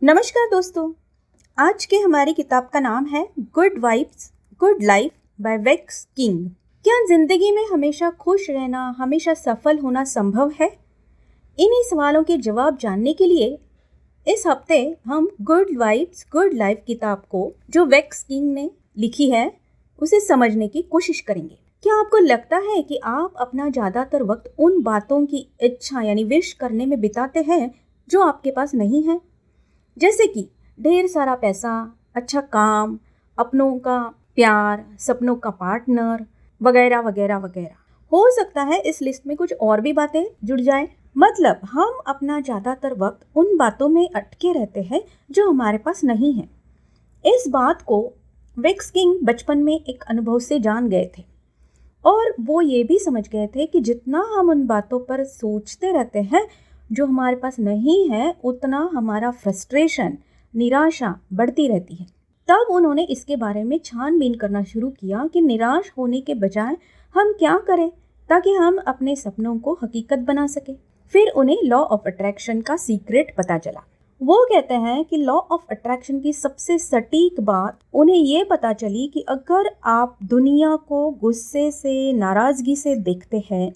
नमस्कार दोस्तों। आज के हमारी किताब का नाम है good vibes good life by Vex King. क्या जिंदगी में हमेशा खुश रहना, हमेशा सफल होना संभव है? इन्हीं सवालों के जवाब जानने के लिए इस हफ्ते हम गुड वाइब्स गुड लाइफ किताब को जो वेक्स किंग ने लिखी है उसे समझने की कोशिश करेंगे। क्या आपको लगता है कि आप अपना ज़्यादातर वक्त उन बातों की इच्छा यानी विश करने में बिताते हैं जो आपके पास नहीं है? जैसे कि ढेर सारा पैसा, अच्छा काम, अपनों का प्यार, सपनों का पार्टनर वगैरह वगैरह वगैरह। हो सकता है इस लिस्ट में कुछ और भी बातें जुड़ जाएं। मतलब हम अपना ज़्यादातर वक्त उन बातों में अटके रहते हैं जो हमारे पास नहीं है। इस बात को वेक्स किंग बचपन में एक अनुभव से जान गए थे और वो ये भी समझ गए थे कि जितना हम उन बातों पर सोचते रहते हैं जो हमारे पास नहीं है, उतना हमारा फ्रस्ट्रेशन, निराशा बढ़ती रहती है। तब उन्होंने इसके बारे में छानबीन करना शुरू किया कि निराश होने के बजाय हम क्या करें ताकि हम अपने सपनों को हकीकत बना सकें। फिर उन्हें लॉ ऑफ अट्रैक्शन का सीक्रेट पता चला। वो कहते हैं कि लॉ ऑफ अट्रैक्शन की सबसे सटीक बात उन्हें ये पता चली कि अगर आप दुनिया को गुस्से से, नाराजगी से देखते हैं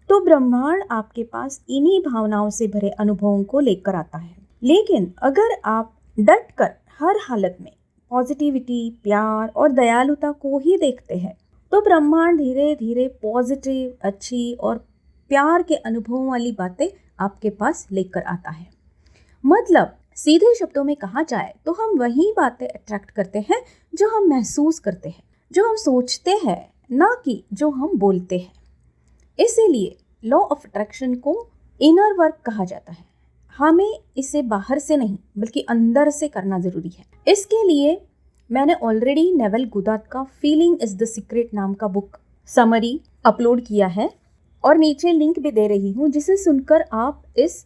तो ब्रह्मांड आपके पास इन्हीं भावनाओं से भरे अनुभवों को लेकर आता है। लेकिन अगर आप डट कर हर हालत में पॉजिटिविटी, प्यार और दयालुता को ही देखते हैं तो ब्रह्मांड धीरे धीरे पॉजिटिव, अच्छी और प्यार के अनुभवों वाली बातें आपके पास लेकर आता है। मतलब सीधे शब्दों में कहा जाए तो हम वही बातें अट्रैक्ट करते हैं जो हम महसूस करते हैं, जो हम सोचते हैं, ना कि जो हम बोलते हैं। इसीलिए लॉ ऑफ अट्रैक्शन को इनर वर्क कहा जाता है। हमें इसे बाहर से नहीं बल्कि अंदर से करना जरूरी है। इसके लिए मैंने ऑलरेडी नेवल गुदात का फीलिंग इज द सीक्रेट नाम का बुक समरी अपलोड किया है और नीचे लिंक भी दे रही हूँ, जिसे सुनकर आप इस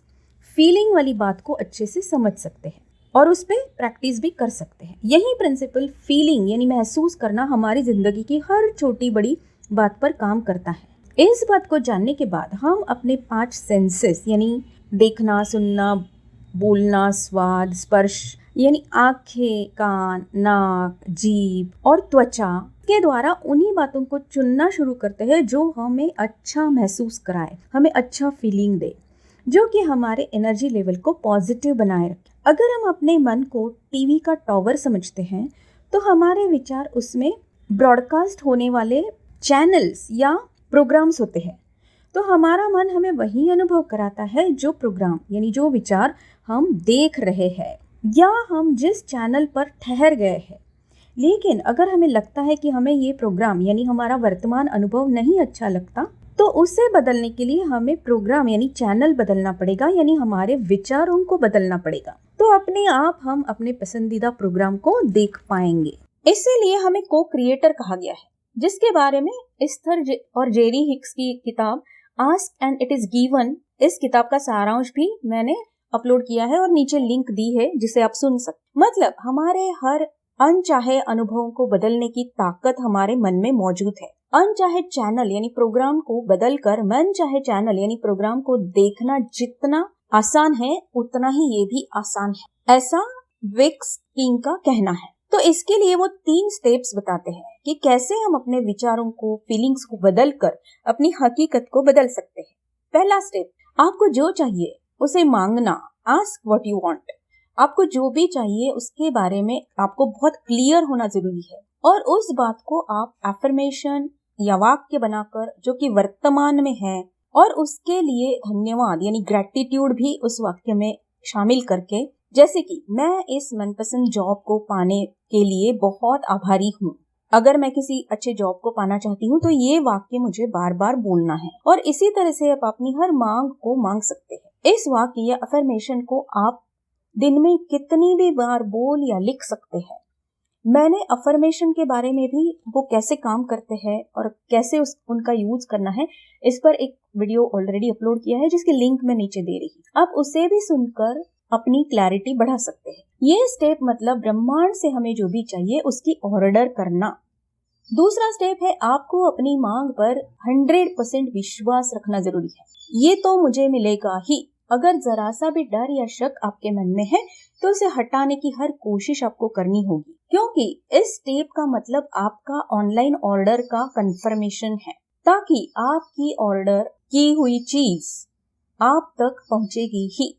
फीलिंग वाली बात को अच्छे से समझ सकते हैं और उस पर प्रैक्टिस भी कर सकते हैं। यही प्रिंसिपल फीलिंग यानी महसूस करना हमारी जिंदगी की हर छोटी बड़ी बात पर काम करता है। इस बात को जानने के बाद हम अपने 5 सेंसेस यानी देखना, सुनना, बोलना, स्वाद, स्पर्श यानी आंखें, कान, नाक, जीभ और त्वचा के द्वारा उन्हीं बातों को चुनना शुरू करते हैं जो हमें अच्छा महसूस कराए, हमें अच्छा फीलिंग दे, जो कि हमारे एनर्जी लेवल को पॉजिटिव बनाए रखे। अगर हम अपने मन को टीवी का टॉवर समझते हैं तो हमारे विचार उसमें ब्रॉडकास्ट होने वाले चैनल्स या प्रोग्राम्स होते हैं। तो हमारा मन हमें वही अनुभव कराता है जो प्रोग्राम यानी जो विचार हम देख रहे हैं या हम जिस चैनल पर ठहर गए हैं। लेकिन अगर हमें लगता है कि हमें ये प्रोग्राम यानी हमारा वर्तमान अनुभव नहीं अच्छा लगता तो उसे बदलने के लिए हमें प्रोग्राम यानी चैनल बदलना पड़ेगा, यानी हमारे विचारों को बदलना पड़ेगा। तो अपने आप हम अपने पसंदीदा प्रोग्राम को देख पाएंगे। इसीलिए हमें को क्रिएटर कहा गया है, जिसके बारे में इस्थर और जेरी हिक्स की किताब ask and it is given, इस किताब का सारांश भी मैंने अपलोड किया है और नीचे लिंक दी है जिसे आप सुन सकते। मतलब हमारे हर अनचाहे अनुभवों को बदलने की ताकत हमारे मन में मौजूद है। अनचाहे चैनल यानी प्रोग्राम को बदलकर मन चाहे चैनल यानी प्रोग्राम को देखना जितना आसान है उतना ही ये भी आसान है, ऐसा वेक्स किंग का कहना है। तो इसके लिए वो 3 स्टेप्स बताते हैं कि कैसे हम अपने विचारों को, फीलिंग्स को बदलकर अपनी हकीकत को बदल सकते हैं। पहला स्टेप, आपको जो चाहिए उसे मांगना। Ask what you want. आपको जो भी चाहिए उसके बारे में आपको बहुत क्लियर होना जरूरी है और उस बात को आप एफर्मेशन या वाक्य बनाकर जो कि वर्तमान में है और उसके लिए धन्यवाद यानी ग्रेटिट्यूड भी उस वाक्य में शामिल करके, जैसे कि मैं इस मनपसंद जॉब को पाने के लिए बहुत आभारी हूँ। अगर मैं किसी अच्छे जॉब को पाना चाहती हूँ तो ये वाक्य मुझे बार बार बोलना है। और इसी तरह से आप अपनी हर मांग को मांग सकते हैं। इस वाक्य या अफर्मेशन को आप दिन में कितनी भी बार बोल या लिख सकते हैं। मैंने अफर्मेशन के बारे में भी वो कैसे काम करते हैं और कैसे उनका यूज करना है, इस पर एक वीडियो ऑलरेडी अपलोड किया है जिसके लिंक मैं नीचे दे रही हूँ। आप उसे भी सुनकर अपनी क्लैरिटी बढ़ा सकते हैं। ये स्टेप मतलब ब्रह्मांड से हमें जो भी चाहिए उसकी ऑर्डर करना। दूसरा स्टेप है आपको अपनी मांग पर 100% विश्वास रखना जरूरी है। ये तो मुझे मिलेगा ही, अगर जरा सा भी डर या शक आपके मन में है तो उसे हटाने की हर कोशिश आपको करनी होगी, क्योंकि इस स्टेप का मतलब आपका ऑनलाइन ऑर्डर का कंफर्मेशन है, ताकि आपकी ऑर्डर की हुई चीज आप तक पहुंचेगी ही।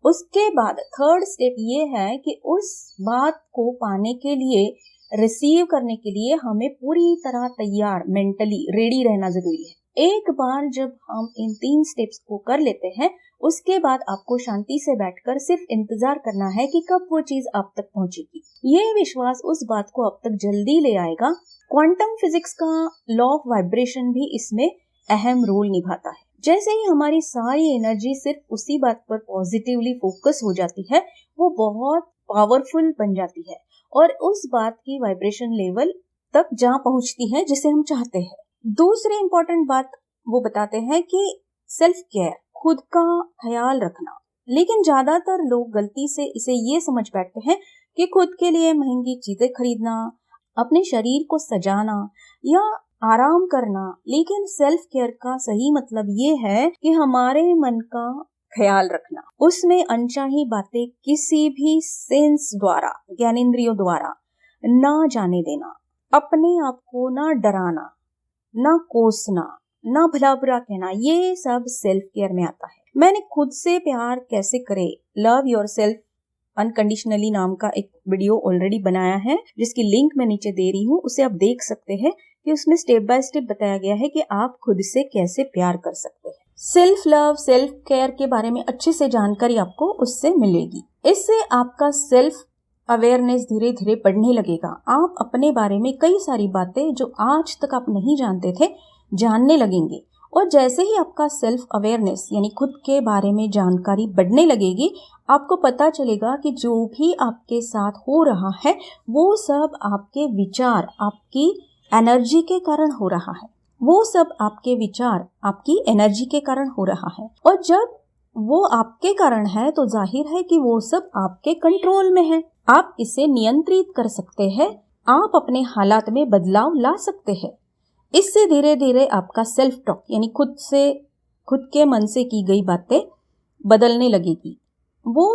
उसके बाद थर्ड स्टेप ये है कि उस बात को पाने के लिए, रिसीव करने के लिए हमें पूरी तरह तैयार, मेंटली रेडी रहना जरूरी है। एक बार जब हम इन 3 स्टेप्स को कर लेते हैं, उसके बाद आपको शांति से बैठकर सिर्फ इंतजार करना है कि कब वो चीज आप तक पहुंचेगी। ये विश्वास उस बात को आप तक जल्दी ले आएगा। क्वांटम फिजिक्स का लॉ ऑफ वाइब्रेशन भी इसमें अहम रोल निभाता है। जैसे ही हमारी सारी एनर्जी सिर्फ उसी बात पर पॉजिटिवली फोकस हो जाती है, वो बहुत पावरफुल बन जाती है और उस बात की वाइब्रेशन लेवल तक जा पहुंचती है जिसे हम चाहते हैं। दूसरी इंपॉर्टेंट बात वो बताते हैं कि सेल्फ केयर, खुद का ख्याल रखना। लेकिन ज्यादातर लोग गलती से इसे ये समझ बैठते हैं कि खुद के लिए महंगी चीजें खरीदना, अपने शरीर को सजाना या आराम करना। लेकिन सेल्फ केयर का सही मतलब ये है कि हमारे मन का ख्याल रखना, उसमें अनचाही बातें किसी भी सेंस द्वारा, ज्ञानेंद्रियों द्वारा ना जाने देना, अपने आप को ना डराना, ना कोसना, ना भला बुरा कहना, ये सब सेल्फ केयर में आता है। मैंने खुद से प्यार कैसे करे, लव योरसेल्फ अनकंडीशनली नाम का एक वीडियो ऑलरेडी बनाया है, जिसकी लिंक मैं नीचे दे रही हूँ, उसे आप देख सकते हैं कि उसमें स्टेप बाय स्टेप बताया गया है कि आप खुद से कैसे प्यार कर सकते हैं। सेल्फ लव, सेल्फ केयर के बारे में अच्छे से जानकारी आपको उससे मिलेगी। इससे आपका सेल्फ अवेयरनेस धीरे धीरे बढ़ने लगेगा। आप अपने बारे में कई सारी बातें जो आज तक आप नहीं जानते थे, जानने लगेंगे। और जैसे ही आपका सेल्फ अवेयरनेस यानी खुद के बारे में जानकारी बढ़ने लगेगी, आपको पता चलेगा कि जो भी आपके साथ हो रहा है वो सब आपके विचार, आपकी एनर्जी के कारण हो रहा है। वो सब आपके विचार, आपकी एनर्जी के कारण हो रहा है। और जब वो आपके कारण है तो जाहिर है कि वो सब आपके कंट्रोल में है। आप इसे नियंत्रित कर सकते हैं। आप अपने हालात में बदलाव ला सकते हैं। इससे धीरे धीरे आपका सेल्फ टॉक यानी खुद के मन से की गई बातें बदलने लगेगी। वो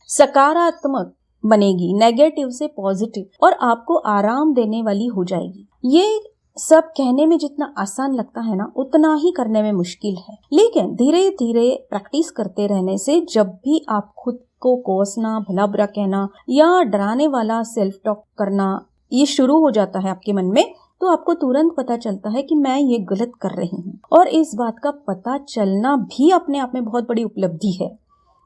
सकारात्मक बनेगी, नेगेटिव से पॉजिटिव, और आपको आराम देने वाली हो जाएगी। ये सब कहने में जितना आसान लगता है ना, उतना ही करने में मुश्किल है। लेकिन धीरे धीरे प्रैक्टिस करते रहने से जब भी आप खुद को कोसना, भला बुरा कहना या डराने वाला सेल्फ टॉक करना ये शुरू हो जाता है आपके मन में, तो आपको तुरंत पता चलता है कि मैं ये गलत कर रही हूँ। और इस बात का पता चलना भी अपने आप में बहुत बड़ी उपलब्धि है।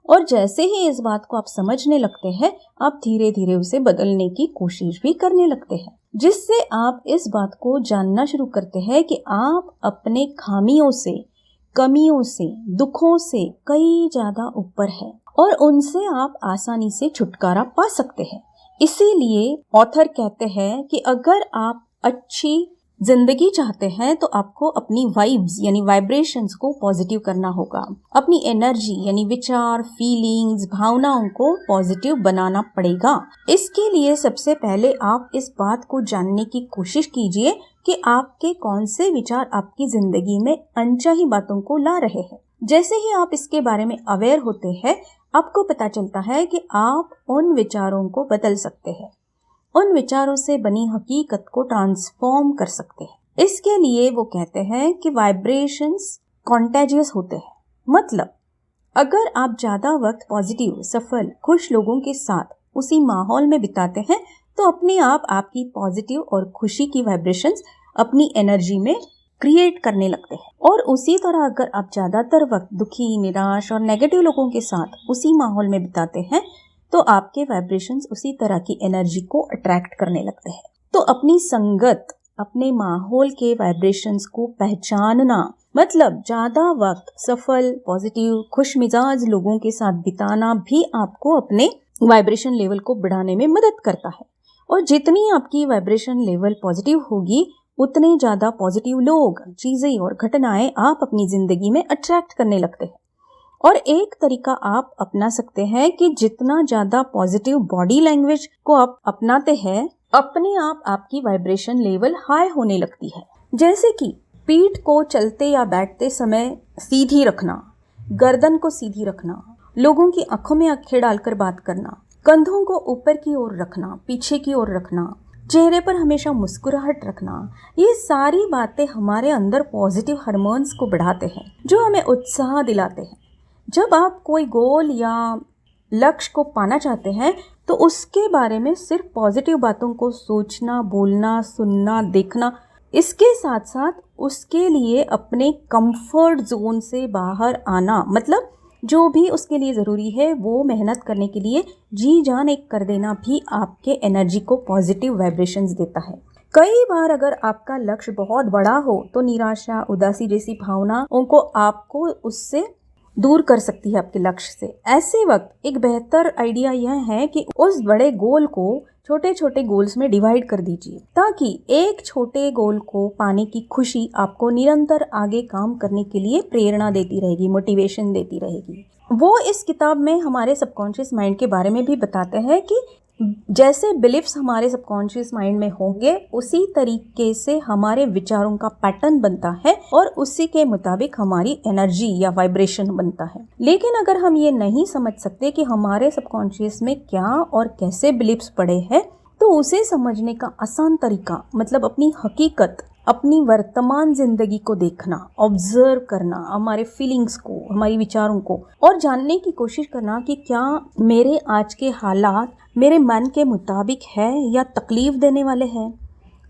और जैसे ही इस बात को आप समझने लगते हैं, आप धीरे धीरे उसे बदलने की कोशिश भी करने लगते हैं, जिससे आप इस बात को जानना शुरू करते हैं कि आप अपने खामियों से, कमियों से, दुखों से कई ज्यादा ऊपर है और उनसे आप आसानी से छुटकारा पा सकते हैं। इसीलिए ऑथर कहते हैं कि अगर आप अच्छी जिंदगी चाहते हैं तो आपको अपनी वाइब्स यानी वाइब्रेशंस को पॉजिटिव करना होगा। अपनी एनर्जी यानी विचार, फीलिंग्स, भावनाओं को पॉजिटिव बनाना पड़ेगा। इसके लिए सबसे पहले आप इस बात को जानने की कोशिश कीजिए कि आपके कौन से विचार आपकी जिंदगी में अनचाही बातों को ला रहे हैं। जैसे ही आप इसके बारे में अवेयर होते हैं, आपको पता चलता है कि आप उन विचारों को बदल सकते हैं, उन विचारों से बनी हकीकत को ट्रांसफॉर्म कर सकते हैं। इसके लिए वो कहते हैं कि वाइब्रेशंस कॉन्टेजियस होते हैं। मतलब अगर आप ज्यादा वक्त पॉजिटिव, सफल, खुश लोगों के साथ उसी माहौल में बिताते हैं तो अपने आप आपकी पॉजिटिव और खुशी की वाइब्रेशंस अपनी एनर्जी में क्रिएट करने लगते हैं। और उसी तरह अगर आप ज्यादातर वक्त दुखी, निराश और नेगेटिव लोगों के साथ उसी माहौल में बिताते हैं तो आपके वाइब्रेशंस उसी तरह की एनर्जी को अट्रैक्ट करने लगते हैं। तो अपनी संगत, अपने माहौल के वाइब्रेशंस को पहचानना, मतलब ज्यादा वक्त सफल, पॉजिटिव, खुश मिजाज लोगों के साथ बिताना भी आपको अपने वाइब्रेशन लेवल को बढ़ाने में मदद करता है। और जितनी आपकी वाइब्रेशन लेवल पॉजिटिव होगी, उतने ज्यादा पॉजिटिव लोग, चीजें और घटनाएं आप अपनी जिंदगी में अट्रैक्ट करने लगते हैं। और एक तरीका आप अपना सकते हैं कि जितना ज्यादा पॉजिटिव बॉडी लैंग्वेज को आप अपनाते हैं, अपने आप आपकी वाइब्रेशन लेवल हाई होने लगती है। जैसे कि पीठ को चलते या बैठते समय सीधी रखना, गर्दन को सीधी रखना, लोगों की आंखों में आंखें डालकर बात करना, कंधों को ऊपर की ओर रखना, पीछे की ओर रखना, चेहरे पर हमेशा मुस्कुराहट रखना, ये सारी बातें हमारे अंदर पॉजिटिव हार्मोन्स को बढ़ाते हैं जो हमें उत्साह दिलाते हैं। जब आप कोई गोल या लक्ष्य को पाना चाहते हैं तो उसके बारे में सिर्फ पॉजिटिव बातों को सोचना, बोलना, सुनना, देखना, इसके साथ साथ उसके लिए अपने कंफर्ट जोन से बाहर आना, मतलब जो भी उसके लिए ज़रूरी है वो मेहनत करने के लिए जी जान एक कर देना भी आपके एनर्जी को पॉजिटिव वाइब्रेशंस देता है। कई बार अगर आपका लक्ष्य बहुत बड़ा हो तो निराशा, उदासी जैसी भावनाओं को आपको उससे दूर कर सकती है आपके लक्ष्य से। ऐसे वक्त एक बेहतर आइडिया यह है कि उस बड़े गोल को छोटे छोटे गोल्स में डिवाइड कर दीजिए, ताकि एक छोटे गोल को पाने की खुशी आपको निरंतर आगे काम करने के लिए प्रेरणा देती रहेगी, मोटिवेशन देती रहेगी। वो इस किताब में हमारे सबकॉन्शियस माइंड के बारे में भी बताते हैं कि जैसे बिलीफ्स हमारे सबकॉन्शियस माइंड में होंगे उसी तरीके से हमारे विचारों का पैटर्न बनता है और उसी के मुताबिक हमारी एनर्जी या वाइब्रेशन बनता है। लेकिन अगर हम ये नहीं समझ सकते कि हमारे सबकॉन्शियस में क्या और कैसे बिलीफ्स पड़े हैं, तो उसे समझने का आसान तरीका मतलब अपनी हकीकत, अपनी वर्तमान जिंदगी को देखना, ऑब्जर्व करना, हमारे फीलिंग्स को, हमारी विचारों को, और जानने की कोशिश करना कि क्या मेरे आज के हालात मेरे मन के मुताबिक है या तकलीफ देने वाले हैं।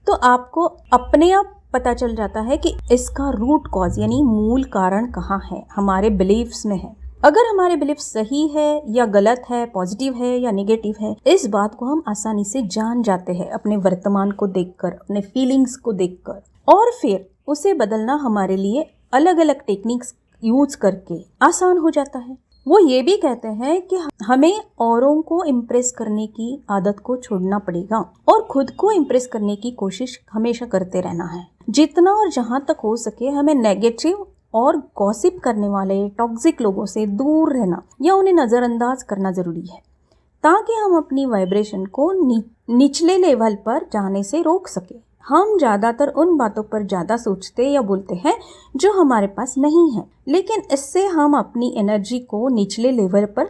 तो आपको अपने आप पता चल जाता है कि इसका रूट कॉज यानी मूल कारण कहाँ है, हमारे बिलीफ्स में है। अगर हमारे बिलीफ सही है या गलत है, पॉजिटिव है या नेगेटिव है, इस बात को हम आसानी से जान जाते हैं अपने वर्तमान को देखकर, अपने फीलिंग्स को देखकर, और फिर उसे बदलना हमारे लिए अलग अलग टेक्निक्स यूज करके आसान हो जाता है। वो ये भी कहते हैं कि हमें औरों को इम्प्रेस करने की आदत को छोड़ना पड़ेगा और खुद को इम्प्रेस करने की कोशिश हमेशा करते रहना है। जितना और जहाँ तक हो सके हमें नेगेटिव और गॉसिप करने वाले टॉक्सिक लोगों से दूर रहना या उन्हें नज़रअंदाज करना ज़रूरी है, ताकि हम अपनी वाइब्रेशन को निचले लेवल पर जाने से रोक सके। हम ज़्यादातर उन बातों पर ज़्यादा सोचते या बोलते हैं जो हमारे पास नहीं है, लेकिन इससे हम अपनी एनर्जी को निचले लेवल पर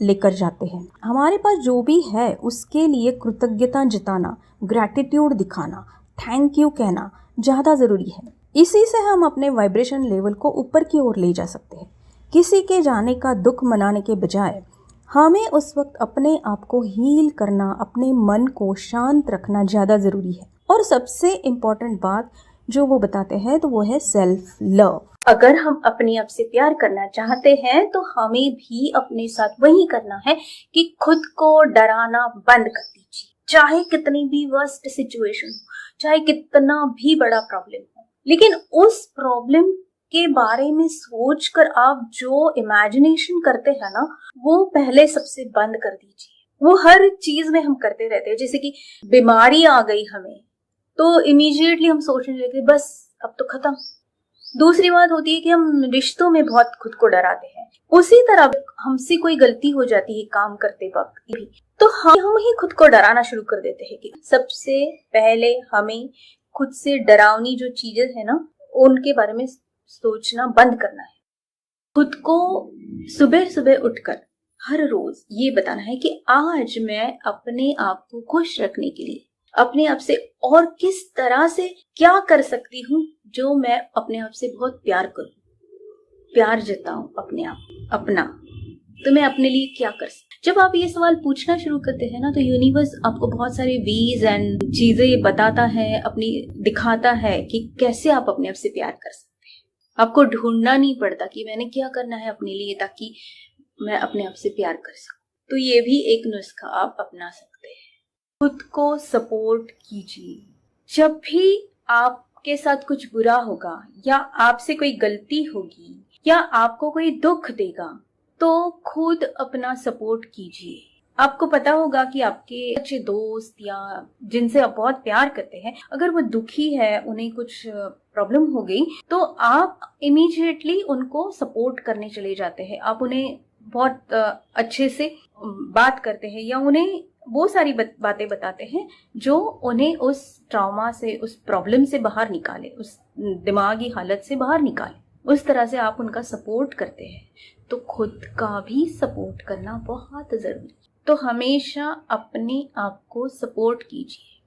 लेकर जाते हैं। हमारे पास जो भी है उसके लिए कृतज्ञता जताना, ग्रैटिट्यूड दिखाना, थैंक यू कहना ज़्यादा ज़रूरी है। इसी से हम अपने वाइब्रेशन लेवल को ऊपर की ओर ले जा सकते हैं। किसी के जाने का दुख मनाने के बजाय हमें उस वक्त अपने आप को हील करना, अपने मन को शांत रखना ज़्यादा ज़रूरी है। और सबसे इम्पॉर्टेंट बात जो वो बताते हैं तो वो है सेल्फ लव। अगर हम अपने आप से प्यार करना चाहते हैं तो हमें भी अपने साथ वही करना है कि खुद को डराना बंद कर दीजिए। चाहे कितनी भी वर्स्ट सिचुएशन हो, चाहे कितना भी बड़ा प्रॉब्लम हो, लेकिन उस प्रॉब्लम के बारे में सोचकर आप जो इमेजिनेशन करते हैं ना, वो पहले सबसे बंद कर दीजिए। वो हर चीज में हम करते रहते हैं। जैसे कि बीमारी आ गई हमें तो इमीडिएटली हम सोचने लगते बस अब तो खत्म। दूसरी बात होती है कि हम रिश्तों में बहुत खुद को डराते हैं। उसी तरह हमसे कोई गलती हो जाती है काम करते वक्त भी, तो हम ही खुद को डराना शुरू कर देते हैं कि सबसे पहले हमें खुद से डरावनी जो चीजें है ना उनके बारे में सोचना बंद करना है। खुद को सुबह सुबह उठकर हर रोज ये बताना है कि आज मैं अपने आप को खुश रखने के लिए अपने आप से और किस तरह से क्या कर सकती हूँ जो मैं अपने आप से बहुत प्यार करूं, प्यार जताऊं अपने आप अपना, तो मैं अपने लिए क्या कर सकती। जब आप ये सवाल पूछना शुरू करते हैं ना तो यूनिवर्स आपको बहुत सारे वेज एंड चीजें बताता है, अपनी दिखाता है कि कैसे आप अपने आप से प्यार कर सकते हैं। आपको ढूंढना नहीं पड़ता कि मैंने क्या करना है अपने लिए ताकि मैं अपने आप से प्यार कर सकूं। तो ये भी एक नुस्खा आप अपना सकते हैं। खुद को सपोर्ट कीजिए। जब भी आपके साथ कुछ बुरा होगा या आपसे कोई गलती होगी या आपको कोई दुख देगा तो खुद अपना सपोर्ट कीजिए। आपको पता होगा कि आपके अच्छे दोस्त या जिनसे आप बहुत प्यार करते हैं, अगर वो दुखी है, उन्हें कुछ प्रॉब्लम हो गई, तो आप इमीडिएटली उनको सपोर्ट करने चले जाते हैं। आप उन्हें बहुत अच्छे से बात करते हैं या उन्हें वो सारी बातें बताते हैं जो उन्हें उस ट्रॉमा से, उस प्रॉब्लम से बाहर निकाले, उस दिमागी हालत से बाहर निकाले। उस तरह से आप उनका सपोर्ट करते हैं, तो खुद का भी सपोर्ट करना बहुत जरूरी है। तो हमेशा अपने आप को सपोर्ट कीजिए,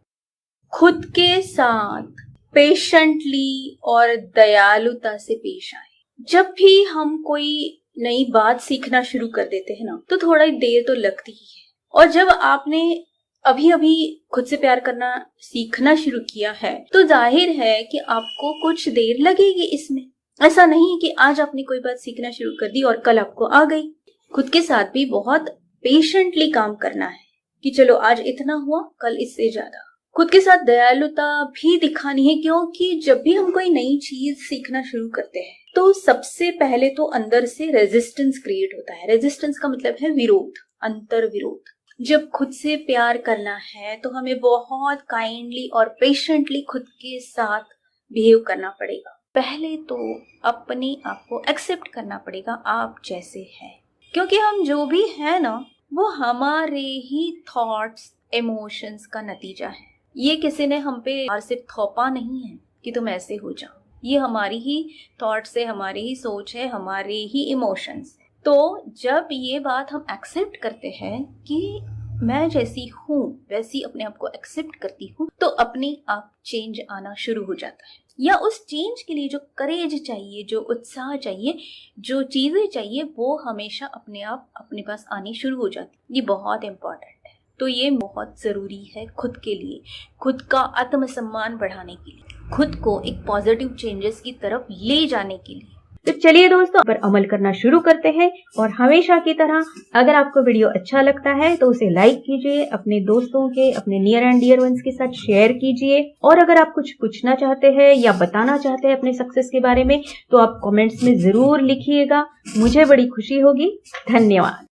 खुद के साथ पेशेंटली और दयालुता से पेश आए। जब भी हम कोई नई बात सीखना शुरू कर देते हैं ना, तो थोड़ा देर तो लगती ही है। और जब आपने अभी अभी खुद से प्यार करना सीखना शुरू किया है, तो जाहिर है कि आपको कुछ देर लगेगी इसमें। ऐसा नहीं कि आज आपने कोई बात सीखना शुरू कर दी और कल आपको आ गई। खुद के साथ भी बहुत पेशेंटली काम करना है कि चलो आज इतना हुआ, कल इससे ज्यादा। खुद के साथ दयालुता भी दिखानी है, क्योंकि जब भी हम कोई नई चीज सीखना शुरू करते हैं तो सबसे पहले तो अंदर से रेजिस्टेंस क्रिएट होता है। रेजिस्टेंस का मतलब है विरोध, अंतर विरोध। जब खुद से प्यार करना है तो हमें बहुत काइंडली और पेशेंटली खुद के साथ बिहेव करना पड़ेगा। पहले तो अपने आप को एक्सेप्ट करना पड़ेगा आप जैसे हैं, क्योंकि हम जो भी है ना, वो हमारे ही थॉट्स इमोशंस का नतीजा है। ये किसी ने हम पे सिर्फ थोपा नहीं है कि तुम ऐसे हो जाओ। ये हमारी ही थॉट्स है, हमारी ही सोच है, हमारे ही इमोशंस। तो जब ये बात हम एक्सेप्ट करते हैं कि मैं जैसी हूँ वैसी अपने आप को एक्सेप्ट करती हूँ, तो अपने आप चेंज आना शुरू हो जाता है। या उस चेंज के लिए जो करेज चाहिए, जो उत्साह चाहिए, जो चीजें चाहिए, वो हमेशा अपने आप अपने पास आनी शुरू हो जाती। ये बहुत इंपॉर्टेंट है। तो ये बहुत जरूरी है खुद के लिए, खुद का आत्मसम्मान बढ़ाने के लिए, खुद को एक पॉजिटिव चेंजेस की तरफ ले जाने के लिए। तो चलिए दोस्तों, पर अमल करना शुरू करते हैं। और हमेशा की तरह अगर आपको वीडियो अच्छा लगता है तो उसे लाइक कीजिए, अपने दोस्तों के, अपने नियर एंड डियर वंस के साथ शेयर कीजिए। और अगर आप कुछ पूछना चाहते हैं या बताना चाहते हैं अपने सक्सेस के बारे में, तो आप कमेंट्स में जरूर लिखिएगा, मुझे बड़ी खुशी होगी। धन्यवाद।